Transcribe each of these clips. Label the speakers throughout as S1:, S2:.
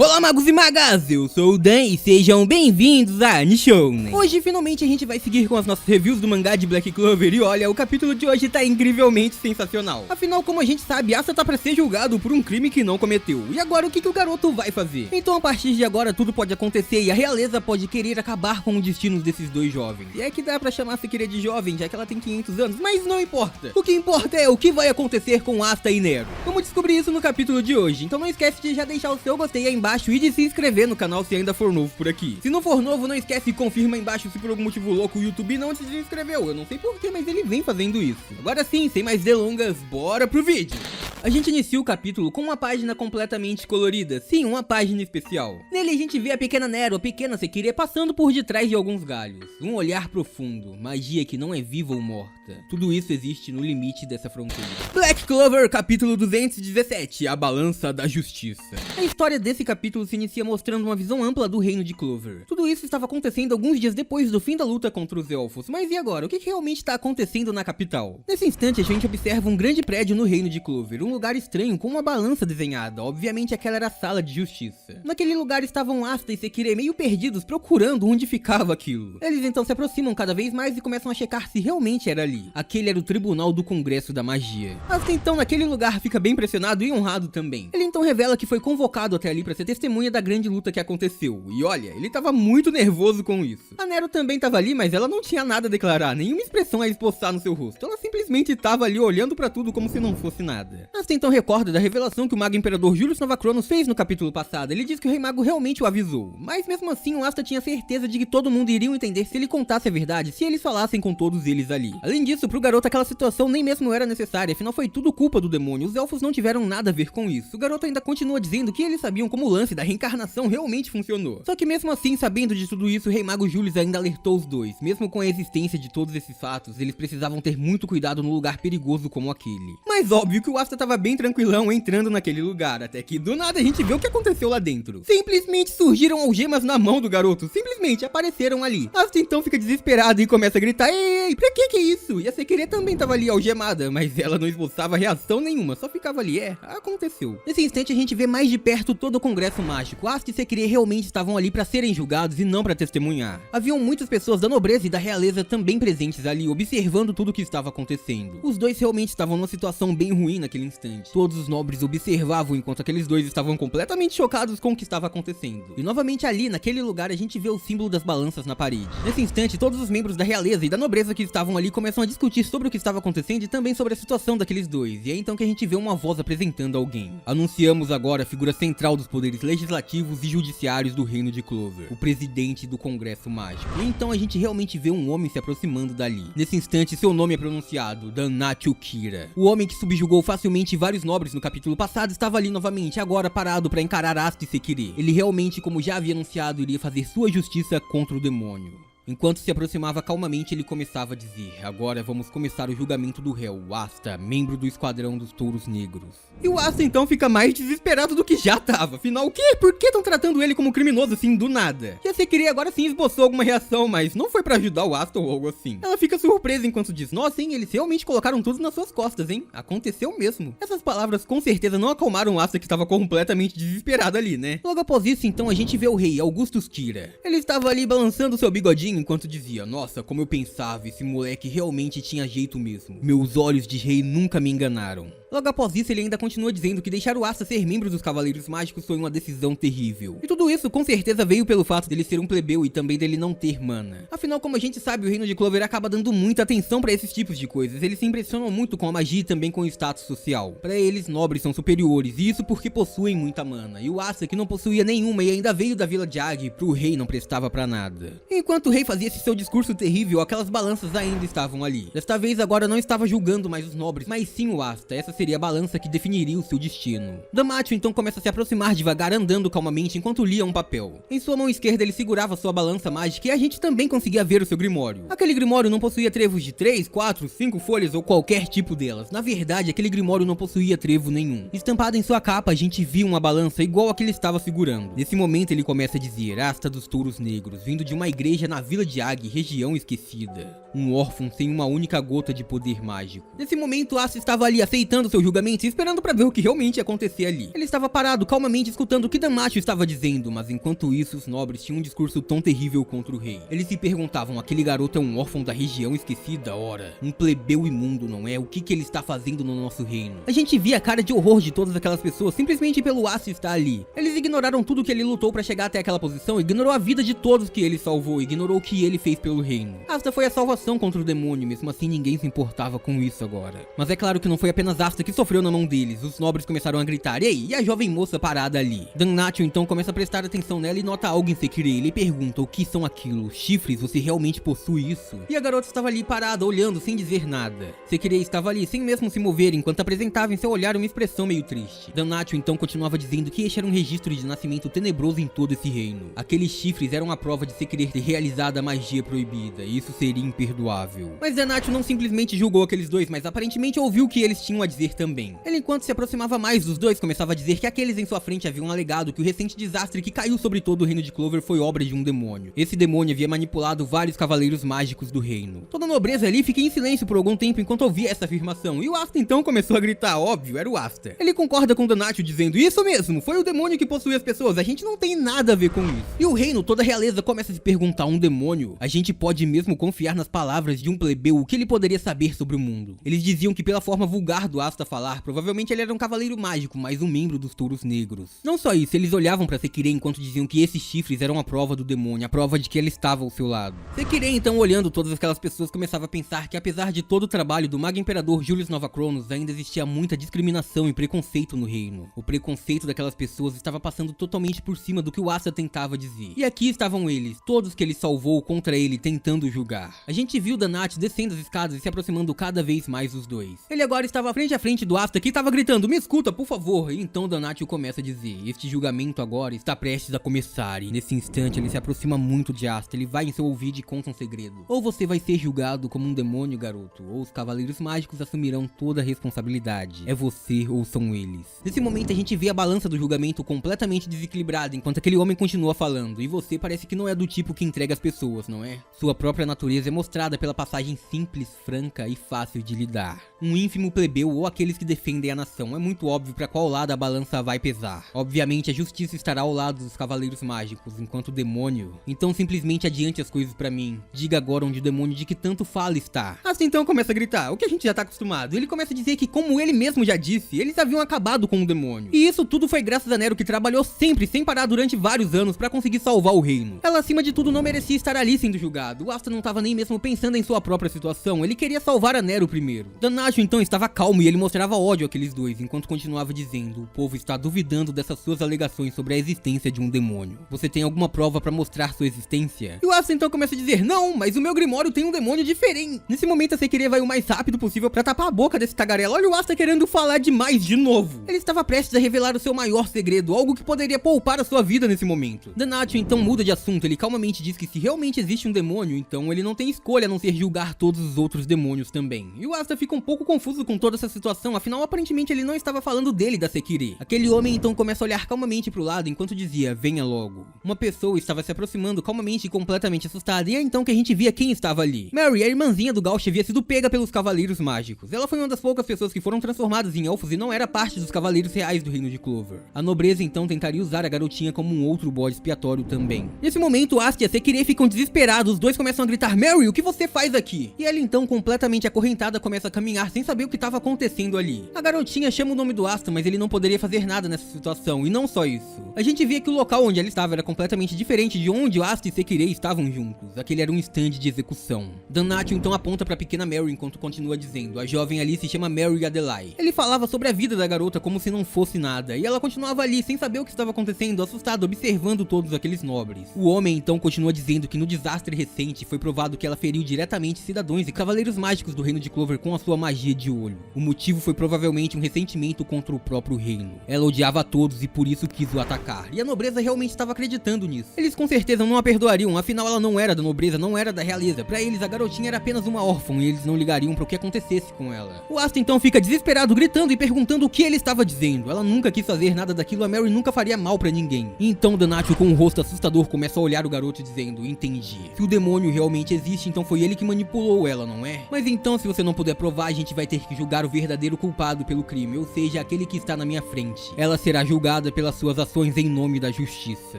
S1: Olá magos e magas, eu sou o Dan e sejam bem-vindos a Nishounen. Hoje finalmente a gente vai seguir com as nossas reviews do mangá de Black Clover e olha, o capítulo de hoje tá incrivelmente sensacional. Afinal, como a gente sabe, Asta tá pra ser julgado por um crime que não cometeu. E agora o que o garoto vai fazer? Então a partir de agora tudo pode acontecer e a realeza pode querer acabar com o destino desses dois jovens. E é que dá pra chamar Sekirê de jovem, já que ela tem 500 anos, mas não importa. O que importa é o que vai acontecer com Asta e Nero. Vamos descobrir isso no capítulo de hoje, então não esquece de já deixar o seu gostei aí embaixo e de se inscrever no canal se ainda for novo por aqui. Se não for novo, não esquece e confirma aí embaixo se por algum motivo louco o YouTube não se inscreveu. Eu não sei porquê, mas ele vem fazendo isso. Agora sim, sem mais delongas, bora pro vídeo! A gente inicia o capítulo com uma página completamente colorida, sim, uma página especial. Nele a gente vê a pequena Nero, a pequena Sekirê, passando por detrás de alguns galhos. Um olhar profundo, magia que não é viva ou morta. Tudo isso existe no limite dessa fronteira. Black Clover, capítulo 217, a balança da justiça. A história desse capítulo se inicia mostrando uma visão ampla do reino de Clover. Tudo isso estava acontecendo alguns dias depois do fim da luta contra os elfos, mas e agora? O que realmente está acontecendo na capital? Nesse instante a gente observa um grande prédio no reino de Clover, um lugar estranho com uma balança desenhada, obviamente aquela era a sala de justiça. Naquele lugar estavam Asta e Sekirê meio perdidos procurando onde ficava aquilo. Eles então se aproximam cada vez mais e começam a checar se realmente era ali. Aquele era o tribunal do Congresso da Magia. Asta então naquele lugar fica bem impressionado e honrado também. Ele então revela que foi convocado até ali para ser testemunha da grande luta que aconteceu. E olha, ele tava muito nervoso com isso. A Nero também tava ali, mas ela não tinha nada a declarar, nenhuma expressão a esboçar no seu rosto. Ela simplesmente tava ali olhando pra tudo como se não fosse nada. Asta então recorda da revelação que o mago imperador Julius Novachronos fez no capítulo passado. Ele diz que o rei mago realmente o avisou. Mas mesmo assim, o Asta tinha certeza de que todo mundo iria entender se ele contasse a verdade, se eles falassem com todos eles ali. Além disso, pro garoto aquela situação nem mesmo era necessária, afinal foi tudo culpa do demônio. Os elfos não tiveram nada a ver com isso. O garoto ainda continua dizendo que eles sabiam como o lance da reencarnação realmente funcionou. Só que mesmo assim, sabendo de tudo isso, o rei mago Julius ainda alertou os dois. Mesmo com a existência de todos esses fatos, eles precisavam ter muito cuidado num lugar perigoso como aquele. Mas óbvio que o Asta tava bem tranquilão entrando naquele lugar, até que do nada a gente vê o que aconteceu lá dentro. Simplesmente surgiram algemas na mão do garoto, simplesmente apareceram ali. Asta então fica desesperado e começa a gritar: ei, pra que é isso? E a Sekirê também tava ali algemada, mas ela não esboçava reação nenhuma, só ficava ali, aconteceu. Nesse instante a gente vê mais de perto todo o Congresso Mágico. Asta e Sekirê realmente estavam ali pra serem julgados e não pra testemunhar. Haviam muitas pessoas da nobreza e da realeza também presentes ali, observando tudo o que estava acontecendo. Os dois realmente estavam numa situação bem ruim naquele instante. Todos os nobres observavam enquanto aqueles dois estavam completamente chocados com o que estava acontecendo. E novamente ali, naquele lugar, a gente vê o símbolo das balanças na parede. Nesse instante, todos os membros da realeza e da nobreza que estavam ali começam a discutir sobre o que estava acontecendo e também sobre a situação daqueles dois. E é então que a gente vê uma voz apresentando alguém. Anunciamos agora a figura central dos poderes legislativos e judiciários do reino de Clover, o presidente do Congresso Mágico. E então a gente realmente vê um homem se aproximando dali. Nesse instante, seu nome é pronunciado, Danatio Kira. O homem que subjugou facilmente vários nobres no capítulo passado estava ali novamente, agora parado para encarar Asta e Sekirê. Ele realmente, como já havia anunciado, iria fazer sua justiça contra o demônio. Enquanto se aproximava calmamente, ele começava a dizer: agora vamos começar o julgamento do réu, Asta, membro do Esquadrão dos Touros Negros. E o Asta então fica mais desesperado do que já tava. Afinal, o quê? Por que estão tratando ele como criminoso assim, do nada? E a Sekirê agora sim esboçou alguma reação, mas não foi pra ajudar o Asta ou algo assim. Ela fica surpresa enquanto diz: nossa, hein, eles realmente colocaram tudo nas suas costas, hein? Aconteceu mesmo. Essas palavras com certeza não acalmaram o Asta, que estava completamente desesperado ali, né? Logo após isso, então, a gente vê o rei, Augustus Kira. Ele estava ali balançando seu bigodinho enquanto dizia: nossa, como eu pensava, esse moleque realmente tinha jeito mesmo. Meus olhos de rei nunca me enganaram. Logo após isso, ele ainda continua dizendo que deixar o Asta ser membro dos Cavaleiros Mágicos foi uma decisão terrível. E tudo isso com certeza veio pelo fato dele ser um plebeu e também dele não ter mana. Afinal, como a gente sabe, o reino de Clover acaba dando muita atenção pra esses tipos de coisas. Eles se impressionam muito com a magia e também com o status social. Pra eles, nobres são superiores, e isso porque possuem muita mana. E o Asta, que não possuía nenhuma e ainda veio da vila de Ag, pro rei não prestava pra nada. Enquanto o rei fazia esse seu discurso terrível, aquelas balanças ainda estavam ali. Desta vez agora não estava julgando mais os nobres, mas sim o Asta. Essa seria a balança que definiria o seu destino. Danatio então começa a se aproximar devagar, andando calmamente enquanto lia um papel. Em sua mão esquerda ele segurava sua balança mágica e a gente também conseguia ver o seu grimório. Aquele grimório não possuía trevos de 3, 4, 5 folhas ou qualquer tipo delas. Na verdade, aquele grimório não possuía trevo nenhum. Estampado em sua capa, a gente viu uma balança igual a que ele estava segurando. Nesse momento ele começa a dizer: Asta dos Touros Negros, vindo de uma igreja na vila de Ag, região esquecida. Um órfão sem uma única gota de poder mágico. Nesse momento, Asta estava ali aceitando aguardando seu julgamento e esperando pra ver o que realmente ia acontecer ali. Ele estava parado, calmamente escutando o que Danmacho estava dizendo, mas enquanto isso, os nobres tinham um discurso tão terrível contra o rei. Eles se perguntavam, aquele garoto é um órfão da região esquecida, ora, um plebeu imundo, não é? O que ele está fazendo no nosso reino? A gente via a cara de horror de todas aquelas pessoas simplesmente pelo Asta estar ali. Eles ignoraram tudo que ele lutou pra chegar até aquela posição, ignorou a vida de todos que ele salvou, ignorou o que ele fez pelo reino. Asta foi a salvação contra o demônio, mesmo assim ninguém se importava com isso agora. Mas é claro que não foi apenas Asta que sofreu na mão deles, os nobres começaram a gritar, ei, e a jovem moça parada ali? Dannacho então começa a prestar atenção nela e nota algo em Sekirei. Ele pergunta, o que são aquilo? Chifres? Você realmente possui isso? E a garota estava ali parada, olhando sem dizer nada. Sekirei estava ali sem mesmo se mover, enquanto apresentava em seu olhar uma expressão meio triste. Dannacho então continuava dizendo que este era um registro de nascimento tenebroso em todo esse reino. Aqueles chifres eram a prova de Sekirei ter realizado a magia proibida, e isso seria imperdoável. Mas Dannacho não simplesmente julgou aqueles dois, mas aparentemente ouviu o que eles tinham a dizer também. Ele, enquanto se aproximava mais dos dois, começava a dizer que aqueles em sua frente haviam alegado que o recente desastre que caiu sobre todo o reino de Clover foi obra de um demônio. Esse demônio havia manipulado vários cavaleiros mágicos do reino. Toda a nobreza ali fica em silêncio por algum tempo enquanto ouvia essa afirmação, e o Asta então começou a gritar, óbvio, era o Asta. Ele concorda com Dannacho dizendo, isso mesmo, foi o demônio que possui as pessoas, a gente não tem nada a ver com isso. E o reino, toda a realeza começa a se perguntar, um demônio? A gente pode mesmo confiar nas palavras de um plebeu, o que ele poderia saber sobre o mundo? Eles diziam que pela forma vulgar do Asta falar, provavelmente ele era um cavaleiro mágico, mas um membro dos touros negros. Não só isso, eles olhavam pra Sekirei enquanto diziam que esses chifres eram a prova do demônio, a prova de que ela estava ao seu lado. Sekirei então, olhando todas aquelas pessoas, começava a pensar que apesar de todo o trabalho do Mago Imperador Julius Nova Cronos, ainda existia muita discriminação e preconceito no reino. O preconceito daquelas pessoas estava passando totalmente por cima do que o Asta tentava dizer. E aqui estavam eles, todos que ele salvou contra ele, tentando julgar. A gente viu Dannacho descendo as escadas e se aproximando cada vez mais dos dois. Ele agora estava frente a frente do Asta que estava gritando, me escuta, por favor. E então Dannacho começa a dizer, este julgamento agora está prestes a começar. E nesse instante ele se aproxima muito de Asta, ele vai em seu ouvido e conta um segredo. Ou você vai ser julgado como um demônio, garoto, ou os cavaleiros mágicos assumirão toda a responsabilidade. É você ou são eles. Nesse momento a gente vê a balança do julgamento completamente desequilibrada, enquanto aquele homem continua falando, e você parece que não é do tipo que entrega as pessoas, não é? Sua própria natureza é mostrada pela passagem simples, franca e fácil de lidar. Um ínfimo plebeu ou aqueles que defendem a nação, é muito óbvio pra qual lado a balança vai pesar. Obviamente a justiça estará ao lado dos cavaleiros mágicos, enquanto o demônio... Então simplesmente adiante as coisas pra mim. Diga agora onde o demônio de que tanto fala está. Assim então começa a gritar, o que a gente já tá acostumado. Ele começa a dizer que, como ele mesmo já disse, eles haviam acabado com o demônio. E isso tudo foi graças a Nero, que trabalhou sempre, sem parar durante vários anos pra conseguir salvar o reino. Ela acima de tudo não merecia estar ali sendo julgado. O Asta não tava nem mesmo pensando em sua própria situação, ele queria salvar a Nero primeiro. Dannacho então estava calmo e ele mostrava ódio àqueles dois, enquanto continuava dizendo, o povo está duvidando dessas suas alegações sobre a existência de um demônio. Você tem alguma prova pra mostrar sua existência? E o Asta então começa a dizer, não, mas o meu grimório tem um demônio diferente. Nesse momento a Sekirei vai o mais rápido possível pra tapar a boca desse tagarela. Olha o Asta querendo falar demais de novo. Ele estava prestes a revelar o seu maior segredo, algo que poderia poupar a sua vida nesse momento. Dannacho então muda de assunto, ele calmamente diz que se realmente existe um demônio, então ele não tem escolha a não ser julgar todos os outros demônios também. E o Asta fica um pouco confuso com toda essa situação, afinal aparentemente ele não estava falando dele, da Sekirei. Aquele homem então começa a olhar calmamente pro lado enquanto dizia, venha logo. Uma pessoa estava se aproximando calmamente e completamente assustada, e é então que a gente via quem estava ali. Mary, a irmãzinha do Gauch, havia sido pega pelos cavaleiros mágicos. Ela foi uma das poucas pessoas que foram transformadas em elfos e não era parte dos cavaleiros reais do reino de Clover. A nobreza então tentaria usar a garotinha como um outro bode expiatório também. Nesse momento, Asta e a Sekirei ficam desesperados, os dois começam a gritar, Mary, o que você faz aqui? E ela então, completamente acorrentada, começa a caminhar sem saber o que estava acontecendo ali. A garotinha chama o nome do Asta, mas ele não poderia fazer nada nessa situação, e não só isso. A gente via que o local onde ela estava era completamente diferente de onde Asta e Sekirei estavam juntos. Aquele era um stand de execução. Dannacho então aponta pra pequena Mary enquanto continua dizendo, a jovem ali se chama Mary Adelaide. Ele falava sobre a vida da garota como se não fosse nada, e ela continuava ali sem saber o que estava acontecendo, assustada, observando todos aqueles nobres. O homem então continua dizendo que no desastre recente foi provado que ela feriu diretamente cidadãos e cavaleiros mágicos do reino de Clover com a sua magia de olho. O motivo foi provavelmente um ressentimento contra o próprio reino. Ela odiava a todos e por isso quis o atacar, e a nobreza realmente estava acreditando nisso. Eles com certeza não a perdoariam, afinal ela não era da nobreza, não era da realeza. Pra eles a garotinha era apenas uma órfã e eles não ligariam para o que acontecesse com ela. O Asta então fica desesperado, gritando e perguntando o que ele estava dizendo. Ela nunca quis fazer nada daquilo, a Mary nunca faria mal pra ninguém. E então Dannacho, com um rosto assustador, começa a olhar o garoto dizendo, entendi. Se o demônio realmente existe, então foi ele que manipulou ela, não é? Mas então se você não puder provar, a gente vai ter que julgar o verdadeiro verdadeiro culpado pelo crime, ou seja, aquele que está na minha frente. Ela será julgada pelas suas ações em nome da justiça.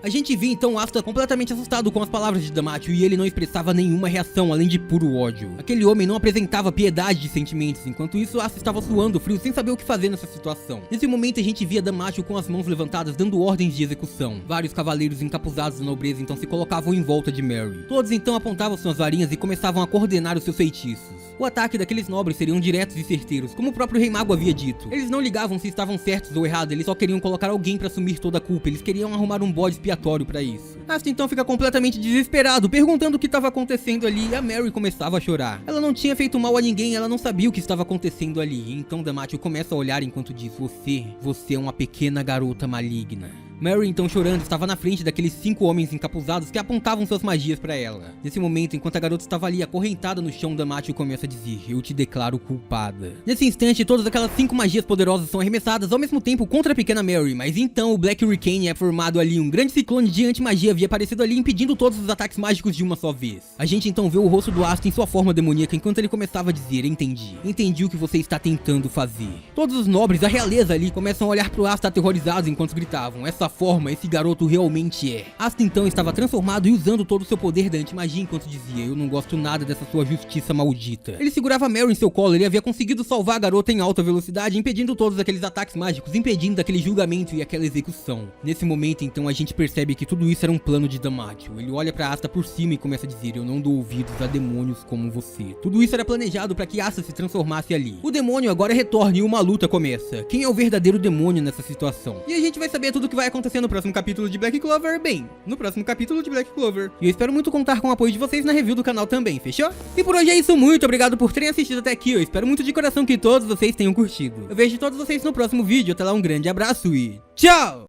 S1: A gente vê então Asta completamente assustado com as palavras de Damacio e ele não expressava nenhuma reação além de puro ódio. Aquele homem não apresentava piedade de sentimentos, enquanto isso Asta estava suando frio sem saber o que fazer nessa situação. Nesse momento a gente via Damacio com as mãos levantadas dando ordens de execução. Vários cavaleiros encapuzados da nobreza então se colocavam em volta de Mary. Todos então apontavam suas varinhas e começavam a coordenar os seus feitiços. O ataque daqueles nobres seriam diretos e certeiros, como o próprio Rei Mago havia dito. Eles não ligavam se estavam certos ou errados, eles só queriam colocar alguém pra assumir toda a culpa, eles queriam arrumar um bode expiatório pra isso. Asta então fica completamente desesperado, perguntando o que estava acontecendo ali, e a Mary começava a chorar. Ela não tinha feito mal a ninguém, ela não sabia o que estava acontecendo ali, então Damacio começa a olhar enquanto diz: Você é uma pequena garota maligna. Mary, então chorando, estava na frente daqueles 5 homens encapuzados que apontavam suas magias pra ela. Nesse momento, enquanto a garota estava ali acorrentada no chão, Damacio começa a dizer: eu te declaro culpada. Nesse instante, todas aquelas 5 magias poderosas são arremessadas ao mesmo tempo contra a pequena Mary, mas então o Black Hurricane é formado ali, um grande ciclone de anti-magia havia aparecido ali, impedindo todos os ataques mágicos de uma só vez. A gente então vê o rosto do Asta em sua forma demoníaca, enquanto ele começava a dizer: entendi o que você está tentando fazer. Todos os nobres, a realeza ali, começam a olhar pro Asta aterrorizados enquanto gritavam: essa forma esse garoto realmente é. Asta então estava transformado e usando todo o seu poder da antimagia enquanto dizia: eu não gosto nada dessa sua justiça maldita. Ele segurava Mary em seu colo, ele havia conseguido salvar a garota em alta velocidade, impedindo todos aqueles ataques mágicos, impedindo aquele julgamento e aquela execução. Nesse momento então a gente percebe que tudo isso era um plano de Damacio. Ele olha pra Asta por cima e começa a dizer: eu não dou ouvidos a demônios como você. Tudo isso era planejado para que Asta se transformasse ali. O demônio agora retorna e uma luta começa. Quem é o verdadeiro demônio nessa situação? E a gente vai saber tudo o que vai acontecer no próximo capítulo de Black Clover, no próximo capítulo de Black Clover. E eu espero muito contar com o apoio de vocês na review do canal também, fechou? E por hoje é isso, muito obrigado por terem assistido até aqui, eu espero muito de coração que todos vocês tenham curtido. Eu vejo todos vocês no próximo vídeo, até lá um grande abraço e tchau!